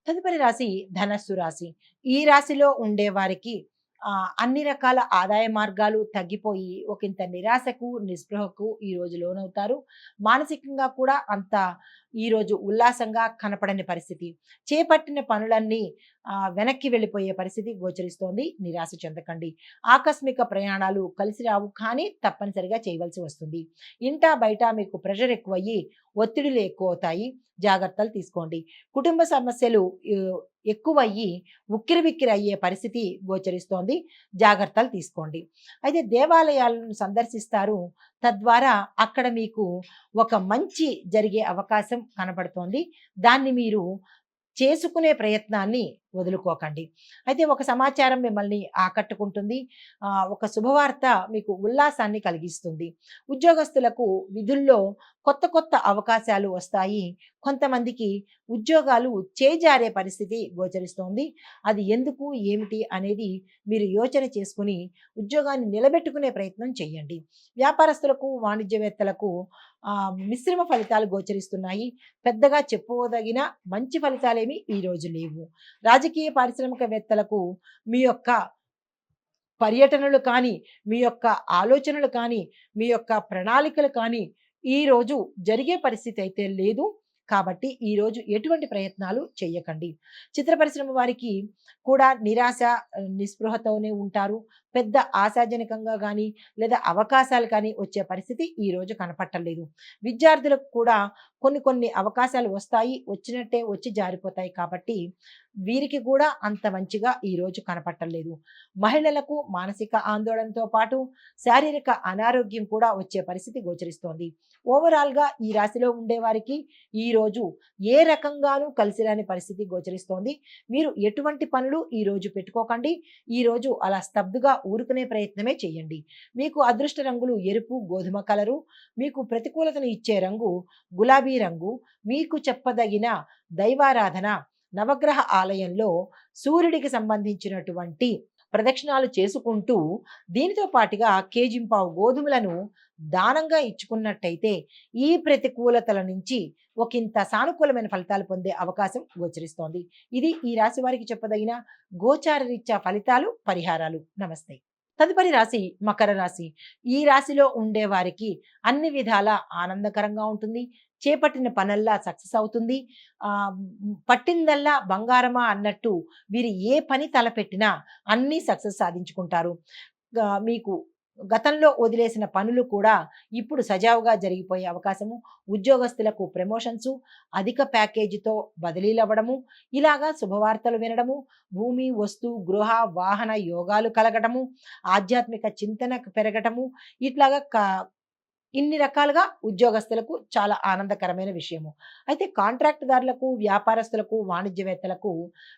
తదుపరి రాశి ధనస్సు రాశి. ఈ రాశిలో ఉండేవారికి అన్ని రకాల ఆదాయ మార్గాలు తగ్గిపోయి ఒకంత నిరాశకు, నిస్పృహకు ఈరోజు లోనవుతారు. మానసికంగా కూడా అంత ఈరోజు ఉల్లాసంగా కనపడని పరిస్థితి. చేపట్టిన పనులన్నీ వెనక్కి వెళ్ళిపోయే పరిస్థితి గోచరిస్తోంది. నిరాశ చెందకండి. ఆకస్మిక ప్రయాణాలు కలిసి రావు, కానీ తప్పనిసరిగా చేయవలసి వస్తుంది. ఇంటా బయట మీకు ప్రెషర్ ఎక్కువయ్యి ఒత్తిడులు ఎక్కువవుతాయి. జాగ్రత్తలు తీసుకోండి. కుటుంబ సమస్యలు ఎక్కువయ్యి ఉక్కిరిబిక్కిరి అయ్యే పరిస్థితి గోచరిస్తోంది. జాగ్రత్తలు తీసుకోండి. అయితే దేవాలయాలను సందర్శిస్తారు. తద్వారా అక్కడ మీకు ఒక మంచి జరిగే అవకాశం కనబడుతోంది. దాన్ని మీరు చేసుకునే ప్రయత్నాన్ని వదులుకోకండి. అయితే ఒక సమాచారం మిమ్మల్ని ఆకట్టుకుంటుంది. ఒక శుభవార్త మీకు ఉల్లాసాన్ని కలిగిస్తుంది. ఉద్యోగస్తులకు విధుల్లో కొత్త కొత్త అవకాశాలు వస్తాయి. కొంతమందికి ఉద్యోగాలు చేజారే పరిస్థితి గోచరిస్తోంది. అది ఎందుకు, ఏమిటి అనేది మీరు యోచన చేసుకుని ఉద్యోగాన్ని నిలబెట్టుకునే ప్రయత్నం చేయండి. వ్యాపారస్తులకు, వాణిజ్యవేత్తలకు మిశ్రమ ఫలితాలు గోచరిస్తున్నాయి. పెద్దగా చెప్పుకోదగిన మంచి ఫలితాలేమి ఈరోజు లేవు. రాజకీయ పారిశ్రామికవేత్తలకు మీ యొక్క పర్యటనలు కానీ, మీ యొక్క ఆలోచనలు కానీ, మీ యొక్క ప్రణాళికలు కానీ ఈరోజు జరిగే పరిస్థితి అయితే లేదు. కాబట్టి ఈరోజు ఎటువంటి ప్రయత్నాలు చేయకండి. చిత్ర పరిశ్రమ వారికి కూడా నిరాశ, నిస్పృహతోనే ఉంటారు. పెద్ద ఆశాజనకంగా కానీ లేదా అవకాశాలు కానీ వచ్చే పరిస్థితి ఈరోజు కనపట్టలేదు. విద్యార్థులకు కూడా కొన్ని కొన్ని అవకాశాలు వస్తాయి. వచ్చినట్టే వచ్చి జారిపోతాయి. కాబట్టి వీరికి కూడా అంత మంచిగా ఈరోజు కనపట్టలేదు. మహిళలకు మానసిక ఆందోళనతో పాటు శారీరక అనారోగ్యం కూడా వచ్చే పరిస్థితి గోచరిస్తోంది. ఓవరాల్గా ఈ రాశిలో ఉండేవారికి ఈరోజు ఏ రకంగానూ కలిసిరాని పరిస్థితి గోచరిస్తోంది. మీరు ఎటువంటి పనులు ఈరోజు పెట్టుకోకండి. ఈరోజు అలా స్తబ్దుగా ఊరుకునే ప్రయత్నమే చేయండి. మీకు అదృష్ట రంగులు ఎరుపు, గోధుమ కలరు. మీకు ప్రతికూలతను ఇచ్చే రంగు గులాబీ రంగు. మీకు చెప్పదగిన దైవారాధన నవగ్రహ ఆలయంలో సూర్యుడికి సంబంధించినటువంటి ప్రదక్షిణాలు చేసుకుంటూ దీనితో పాటుగా కేజింపావు గోధుమలను దానంగా ఇచ్చుకున్నట్టయితే ఈ ప్రతికూలతల నుంచి ఒకంత సానుకూలమైన ఫలితాలు పొందే అవకాశం గోచరిస్తోంది. ఇది ఈ రాశి వారికి చెప్పదగిన గోచార రీత్యా ఫలితాలు, పరిహారాలు. నమస్తే. తదుపరి రాశి మకర రాశి. ఈ రాశిలో ఉండే వారికి అన్ని విధాల ఆనందకరంగా ఉంటుంది. చేపట్టిన పనల్లా సక్సెస్ అవుతుంది. పట్టిందల్లా బంగారమా అన్నట్టు వీరు ఏ పని తలపెట్టినా అన్నీ సక్సెస్ సాధించుకుంటారు. మీకు గతంలో వదిలేసిన పనులు కూడా ఇప్పుడు సజావుగా జరిగిపోయే అవకాశము. ఉద్యోగస్తులకు ప్రమోషన్సు, అధిక ప్యాకేజీతో బదిలీలు అవ్వడము, ఇలాగా శుభవార్తలు వినడము, భూమి, వస్తు, గృహ, వాహన యోగాలు కలగటము, ఆధ్యాత్మిక చింతన పెరగటము, ఇట్లాగా ఇన్ని రకాలుగా ఉద్యోగస్తులకు చాలా ఆనందకరమైన విషయము. అయితే కాంట్రాక్ట్‌దారులకు, వ్యాపారస్తులకు, వాణిజ్యవేత్తలకు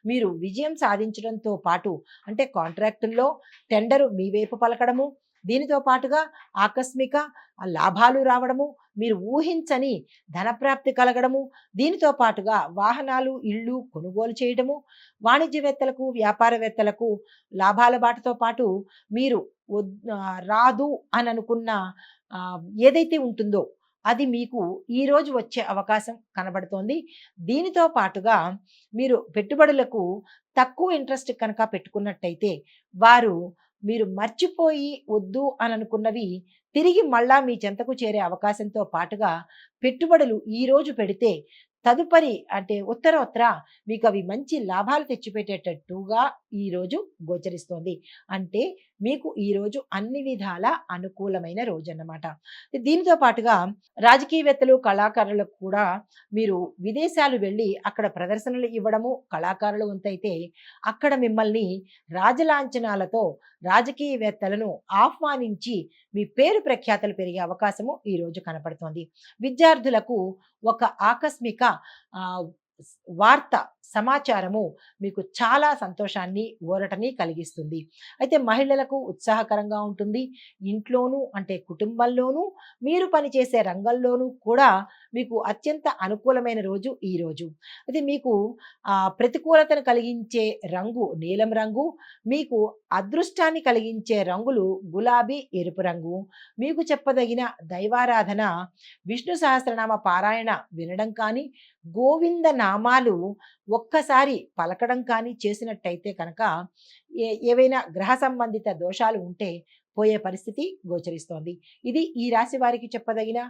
మీరు విజయం సాధించడంతో పాటు, అంటే కాంట్రాక్టుల్లో టెండరు మీ వైపు పలకడము, దీనితో పాటుగా ఆకస్మిక లాభాలు రావడము, మీరు ఊహించని ధనప్రాప్తి కలగడము, దీనితో పాటుగా వాహనాలు, ఇళ్ళు కొనుగోలు చేయడము, వాణిజ్యవేత్తలకు, వ్యాపారవేత్తలకు లాభాల బాటతో పాటు మీరు రాదు అని అనుకున్న ఏదైతే ఉంటుందో అది మీకు ఈరోజు వచ్చే అవకాశం కనబడుతోంది. దీనితో పాటుగా మీరు పెట్టుబడులకు తక్కువ ఇంట్రెస్ట్ కనుక పెట్టుకున్నట్టయితే వారు మీరు మర్చిపోయి వద్దు అని అనుకున్నవి తిరిగి మళ్ళా మీ చెంతకు చేరే అవకాశంతో పాటుగా పెట్టుబడులు ఈరోజు పెడితే తదుపరి అంటే ఉత్తర మీకు అవి మంచి లాభాలు తెచ్చిపెట్టేటట్టుగా ఈరోజు గోచరిస్తోంది. అంటే మీకు ఈరోజు అన్ని విధాల అనుకూలమైన రోజు అన్నమాట. దీనితో పాటుగా రాజకీయవేత్తలు, కళాకారులకు కూడా మీరు విదేశాలు వెళ్ళి అక్కడ ప్రదర్శనలు ఇవ్వడము, కళాకారుల వంతైతే అక్కడ మిమ్మల్ని రాజలాంఛనాలతో రాజకీయవేత్తలను ఆహ్వానించి మీ పేరు ప్రఖ్యాతలు పెరిగే అవకాశము ఈరోజు కనపడుతోంది. విద్యార్థులకు ఒక ఆకస్మిక ఆహ్, వార్త, సమాచారము మీకు చాలా సంతోషాన్ని, ఊరటని కలిగిస్తుంది. అయితే మహిళలకు ఉత్సాహకరంగా ఉంటుంది. ఇంట్లోనూ అంటే కుటుంబంలోనూ, మీరు పనిచేసే రంగంలోనూ కూడా మీకు అత్యంత అనుకూలమైన రోజు ఈరోజు. అయితే మీకు ప్రతికూలతను కలిగించే రంగు నీలం రంగు, మీకు అదృష్టాన్ని కలిగించే రంగులు గులాబీ, ఎరుపు రంగు. మీకు చెప్పదగిన దైవారాధన విష్ణు సహస్రనామ పారాయణ వినడం కానీ, గోవింద నామాలు ఒక్కసారి పలకడం కానీ చేసినట్టయితే కనుక ఏవైనా గ్రహ సంబంధిత దోషాలు ఉంటే పోయే పరిస్థితి గోచరిస్తోంది. ఇది ఈ రాశి వారికి చెప్పదగిన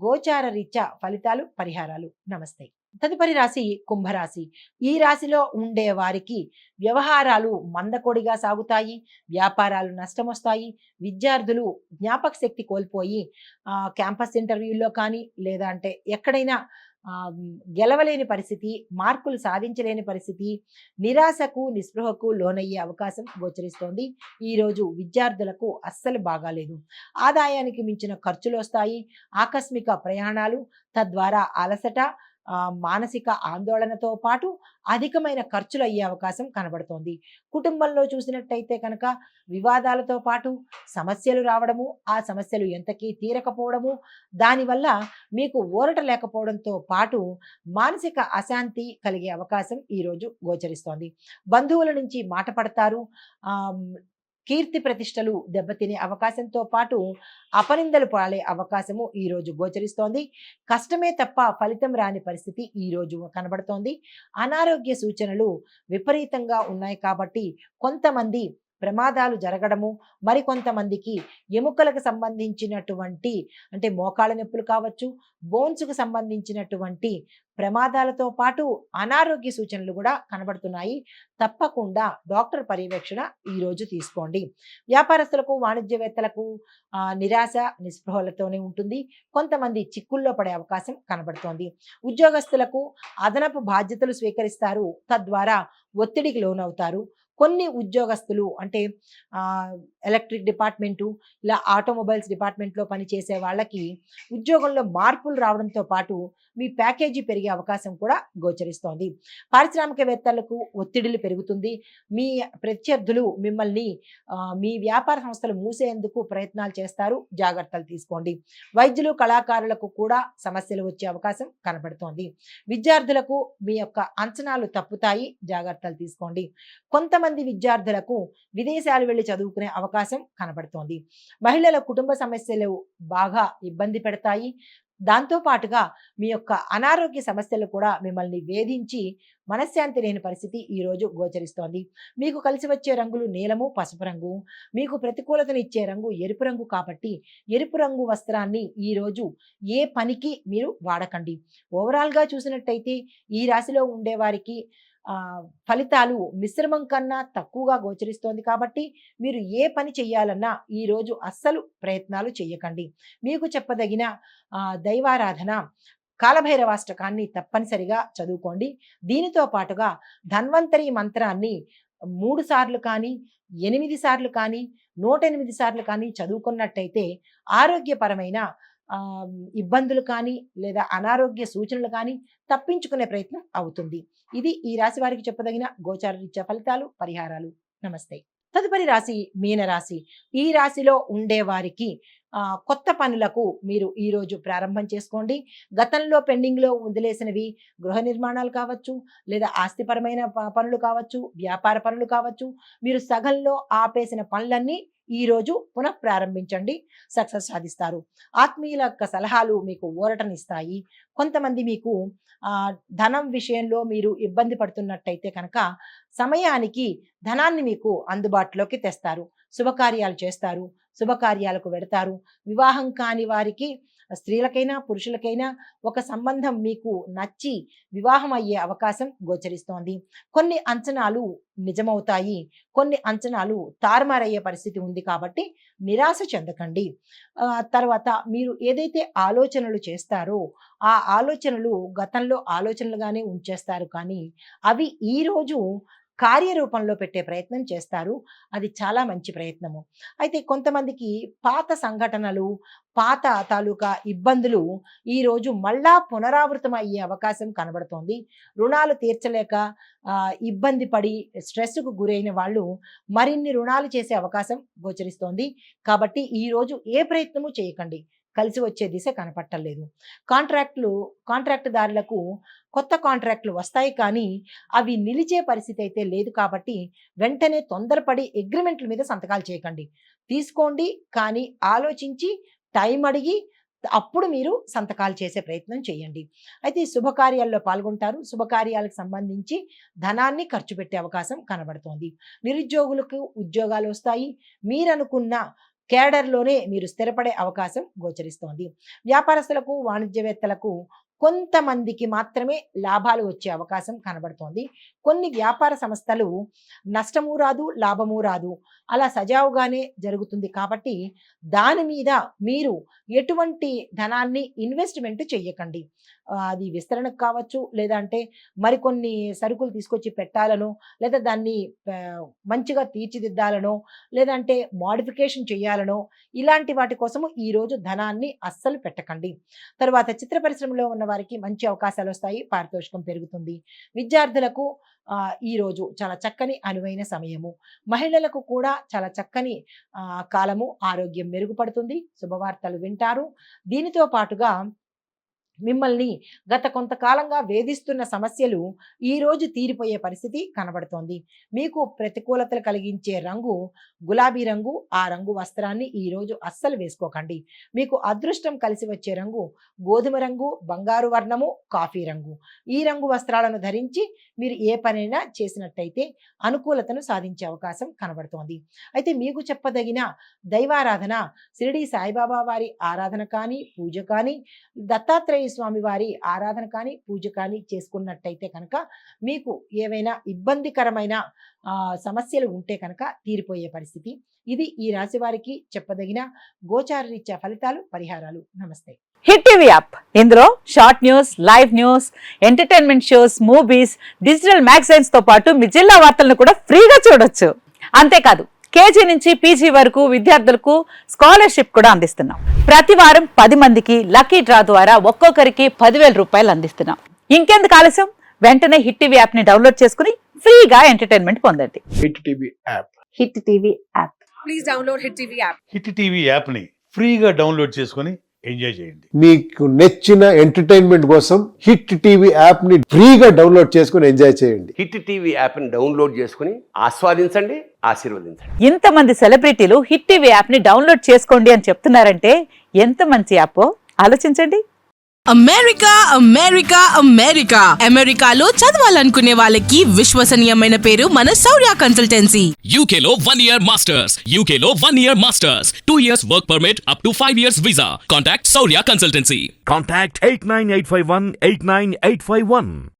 గోచార రీత్యా ఫలితాలు, పరిహారాలు. నమస్తే. తదుపరి రాశి కుంభరాశి. ఈ రాశిలో ఉండే వారికి వ్యవహారాలు మందకొడిగా సాగుతాయి. వ్యాపారాలు నష్టమొస్తాయి. విద్యార్థులు జ్ఞాపక శక్తి కోల్పోయి క్యాంపస్ ఇంటర్వ్యూల్లో కానీ లేదా అంటే ఎక్కడైనా గెలవలేని పరిస్థితి, మార్కులు సాధించలేని పరిస్థితి, నిరాశకు, నిస్పృహకు లోనయ్యే అవకాశం గోచరిస్తోంది. ఈరోజు విద్యార్థులకు అస్సలు బాగాలేదు. ఆదాయానికి మించిన ఖర్చులొస్తాయి. ఆకస్మిక ప్రయాణాలు, తద్వారా అలసట, మానసిక ఆందోళనతో పాటు అధికమైన ఖర్చులు అయ్యే అవకాశం కనబడుతోంది. కుటుంబంలో చూసినట్టయితే కనుక వివాదాలతో పాటు సమస్యలు రావడము, ఆ సమస్యలు ఎంతకీ తీరకపోవడము, దానివల్ల మీకు ఊరట లేకపోవడంతో పాటు మానసిక అశాంతి కలిగే అవకాశం ఈరోజు గోచరిస్తోంది. బంధువుల నుంచి మాట పడతారు. కీర్తి ప్రతిష్టలు దెబ్బతినే అవకాశంతో పాటు అపనిందలు పాలే అవకాశము ఈరోజు గోచరిస్తోంది. కష్టమే తప్ప ఫలితం రాని పరిస్థితి ఈరోజు కనబడుతోంది. అనారోగ్య సూచనలు విపరీతంగా ఉన్నాయి కాబట్టి కొంతమంది ప్రమాదాలు జరగడము, మరికొంతమందికి ఎముకలకు సంబంధించినటువంటి అంటే మోకాళ్ళ నొప్పులు కావచ్చు, బోన్స్కు సంబంధించినటువంటి ప్రమాదాలతో పాటు అనారోగ్య సూచనలు కూడా కనబడుతున్నాయి. తప్పకుండా డాక్టర్ పర్యవేక్షణ ఈరోజు తీసుకోండి. వ్యాపారస్తులకు, వాణిజ్యవేత్తలకు నిరాశ, నిస్పృహలతోనే ఉంటుంది. కొంతమంది చిక్కుల్లో పడే అవకాశం కనబడుతోంది. ఉద్యోగస్తులకు అదనపు బాధ్యతలు స్వీకరిస్తారు. తద్వారా ఒత్తిడికి లోనవుతారు. కొన్ని ఉద్యోగస్తులు అంటే ఎలక్ట్రిక్ డిపార్ట్మెంటు, ఇలా ఆటోమొబైల్స్ డిపార్ట్మెంట్లో పనిచేసే వాళ్ళకి ఉద్యోగంలో మార్పులు రావడంతో పాటు మీ ప్యాకేజీ పెరిగే అవకాశం కూడా గోచరిస్తోంది. పారిశ్రామికవేత్తలకు ఒత్తిడిలు పెరుగుతుంది. మీ ప్రత్యర్థులు మిమ్మల్ని మీ వ్యాపార సంస్థలు మూసేందుకు ప్రయత్నాలు చేస్తారు. జాగ్రత్తలు తీసుకోండి. వైద్యులు, కళాకారులకు కూడా సమస్యలు వచ్చే అవకాశం కనబడుతోంది. విద్యార్థులకు మీ యొక్క అంచనాలు తప్పుతాయి. జాగ్రత్తలు తీసుకోండి. కొంతమంది విద్యార్థులకు విదేశాలు వెళ్ళి చదువుకునే అవకాశం కనబడుతోంది. మహిళల కుటుంబ సమస్యలు బాగా ఇబ్బంది పెడతాయి. దాంతో పాటుగా మీ యొక్క అనారోగ్య సమస్యలు కూడా మిమ్మల్ని వేధించి మనశ్శాంతి లేని పరిస్థితి ఈరోజు గోచరిస్తోంది. మీకు కలిసి వచ్చే రంగులు నీలము, పసుపు రంగు. మీకు ప్రతికూలతనిచ్చే రంగు ఎరుపు రంగు కాబట్టి ఎరుపు రంగు వస్త్రాన్ని ఈరోజు ఏ పనికి మీరు వాడకండి. ఓవరాల్గా చూసినట్టయితే ఈ రాశిలో ఉండేవారికి ఫలితాలు మిశ్రమం కన్నా తక్కువగా గోచరిస్తోంది కాబట్టి మీరు ఏ పని చెయ్యాలన్నా ఈరోజు అస్సలు ప్రయత్నాలు చేయకండి. మీకు చెప్పదగిన దైవారాధన కాలభైరవాష్టకాన్ని తప్పనిసరిగా చదువుకోండి. దీనితో పాటుగా ధన్వంతరి మంత్రాన్ని 3 సార్లు కానీ, 8 సార్లు కానీ, 108 సార్లు కానీ చదువుకున్నట్టయితే ఆరోగ్యపరమైన ఇబ్బందులు కానీ లేదా అనారోగ్య సూచనలు కానీ తప్పించుకునే ప్రయత్నం అవుతుంది. ఇది ఈ రాశి వారికి చెప్పదగిన గోచార రీత్యా ఫలితాలు, పరిహారాలు. నమస్తే. తదుపరి రాశి మీనరాశి. ఈ రాశిలో ఉండే వారికి కొత్త పనులకు మీరు ఈరోజు ప్రారంభం చేసుకోండి. గతంలో పెండింగ్లో వదిలేసినవి గృహ నిర్మాణాలు కావచ్చు, లేదా ఆస్తిపరమైన పనులు కావచ్చు, వ్యాపార పనులు కావచ్చు, మీరు సగంలో ఆపేసిన పనులన్నీ ఈరోజు పునః ప్రారంభించండి. సక్సెస్ సాధిస్తారు. ఆత్మీయుల యొక్క సలహాలు మీకు ఊరటనిస్తాయి. కొంతమంది మీకు ధనం విషయంలో మీరు ఇబ్బంది పడుతున్నట్టయితే కనుక సమయానికి ధనాన్ని మీకు అందుబాటులోకి తెస్తారు. శుభకార్యాలు చేస్తారు. శుభకార్యాలకు వెడతారు. వివాహం కాని వారికి స్త్రీలకైనా, పురుషులకైనా ఒక సంబంధం మీకు నచ్చి వివాహం అయ్యే అవకాశం గోచరిస్తోంది. కొన్ని అంచనాలు నిజమవుతాయి. కొన్ని అంచనాలు తారుమారయ్యే పరిస్థితి ఉంది కాబట్టి నిరాశ చెందకండి. తర్వాత మీరు ఏదైతే ఆలోచనలు చేస్తారో ఆ ఆలోచనలు గతంలో ఆలోచనలుగానే ఉంచేస్తారు కానీ అవి ఈరోజు కార్యరూపంలో పెట్టే ప్రయత్నం చేస్తారు. అది చాలా మంచి ప్రయత్నము. అయితే కొంతమందికి పాత సంఘటనలు, పాత తాలూకా ఇబ్బందులు ఈరోజు మళ్ళా పునరావృతం అయ్యే అవకాశం కనబడుతోంది. రుణాలు తీర్చలేక ఇబ్బంది పడి స్ట్రెస్‌కు గురైన వాళ్ళు మరిన్ని రుణాలు చేసే అవకాశం గోచరిస్తోంది. కాబట్టి ఈరోజు ఏ ప్రయత్నము చేయకండి. కలిసి వచ్చే దిశ కనపట్టలేదు. కాంట్రాక్టుదారులకు కొత్త కాంట్రాక్టులు వస్తాయి కానీ అవి నిలిచే పరిస్థితి అయితే లేదు కాబట్టి వెంటనే తొందరపడి అగ్రిమెంట్ల మీద సంతకాలు చేయకండి. తీసుకోండి కానీ ఆలోచించి టైం అడిగి అప్పుడు మీరు సంతకాలు చేసే ప్రయత్నం చేయండి. అయితే ఈ శుభకార్యాల్లో పాల్గొంటారు. శుభకార్యాలకు సంబంధించి ధనాన్ని ఖర్చు పెట్టే అవకాశం కనబడుతోంది. నిరుద్యోగులకు ఉద్యోగాలు వస్తాయి. మీరనుకున్న కేడర్‌లోనే మీరు స్థిరపడే అవకాశం గోచరిస్తోంది. వ్యాపారస్తులకు, వాణిజ్యవేత్తలకు కొంతమందికి మాత్రమే లాభాలు వచ్చే అవకాశం కనబడుతోంది. కొన్ని వ్యాపార సంస్థలు నష్టము రాదు, లాభము రాదు. అలా సజావుగానే జరుగుతుంది కాబట్టి దాని మీద మీరు ఎటువంటి ధనాన్ని ఇన్వెస్ట్‌మెంట్ చెయ్యకండి. అది విస్తరణకు కావచ్చు, లేదంటే మరికొన్ని సరుకులు తీసుకొచ్చి పెట్టాలనో, లేదా దాన్ని మంచిగా తీర్చిదిద్దాలనో, లేదంటే మోడిఫికేషన్ చేయాలనో, ఇలాంటి వాటి కోసము ఈరోజు ధనాన్ని అస్సలు పెట్టకండి. తరువాత చిత్ర పరిశ్రమలో ఉన్న వారికి మంచి అవకాశాలొస్తాయి. పారితోషికం పెరుగుతుంది. విద్యార్థులకు ఈరోజు చాలా చక్కని అనువైన సమయము. మహిళలకు కూడా చాలా చక్కని కాలము. ఆరోగ్యం మెరుగుపడుతుంది. శుభవార్తలు వింటారు. దీనితో పాటుగా మిమ్మల్ని గత కొంతకాలంగా వేధిస్తున్న సమస్యలు ఈరోజు తీరిపోయే పరిస్థితి కనబడుతోంది. మీకు ప్రతికూలతలు కలిగించే రంగు గులాబీ రంగు. ఆ రంగు వస్త్రాన్ని ఈరోజు అస్సలు వేసుకోకండి. మీకు అదృష్టం కలిసి వచ్చే రంగు గోధుమ రంగు, బంగారు వర్ణము, కాఫీ రంగు. ఈ రంగు వస్త్రాలను ధరించి మీరు ఏ పనైనా చేసినట్టయితే అనుకూలతను సాధించే అవకాశం కనబడుతోంది. అయితే మీకు చెప్పదగిన దైవారాధన షిరిడి సాయిబాబా వారి ఆరాధన కానీ, పూజ కానీ, దత్తాత్రేయ స్వామి వారి ఆరాధన కానీ, పూజ కానీ చేసుకున్నట్టయితే కనుక మీకు ఏవైనా ఇబ్బందికరమైన సమస్యలు ఉంటే కనుక తీరిపోయే పరిస్థితి. ఇది ఈ రాశి వారికి చెప్పదగిన గోచార రీత్యా ఫలితాలు, పరిహారాలు. నమస్తే. హిట్ టీవీ యాప్, ఇందులో short news, live news, entertainment shows, movies, digital magazines తో పాటు మీ జిల్లా వార్తలను కూడా ఫ్రీగా చూడొచ్చు. అంతేకాదు కేజీ నుంచి పీజీ వరకు విద్యార్థులకు స్కాలర్షిప్ కూడా అందిస్తున్నాం. ప్రతి వారం 10 మందికి లక్కీ డ్రా ద్వారా ఒక్కొక్కరికి 10,000 రూపాయలు అందిస్తున్నాం. ఇంకెందుకు ఆలస్యం, వెంటనే హిట్ టీవీ యాప్ ని డౌన్లోడ్ చేసుకుని ఫ్రీగా ఎంటర్టైన్మెంట్ పొందండి. Hit TV app. Hit TV app. Please download hit TV app. Hit TV app ని ఫ్రీగా డౌన్లోడ్ చేసుకొని ఎంజాయ్ చేయండి. మీకు నచ్చిన ఎంటర్టైన్మెంట్ కోసం హిట్ టీవీ యాప్ ని ఫ్రీగా డౌన్లోడ్ చేసుకొని ఎంజాయ్ చేయండి. హిట్ టీవీ యాప్ ని డౌన్లోడ్ చేసుకుని ఆస్వాదించండి, ఆశీర్వదించండి. ఇంతమంది సెలబ్రిటీలు హిట్ టీవీ యాప్ ని డౌన్లోడ్ చేసుకోండి అని చెప్తున్నారంటే ఎంత మంచి యాప్ ఆలోచించండి. అమెరికా అమెరికా అమెరికా అమెరికాలో చదవాలనుకునే వాళ్ళకి విశ్వసనీయమైన పేరు మన శౌర్య కన్సల్టెన్సీ. UK లో 1 year masters. UK లో 1 year masters. 2 years work permit up to 5 years visa. Contact Saurya Consultancy. Contact 89851 89851.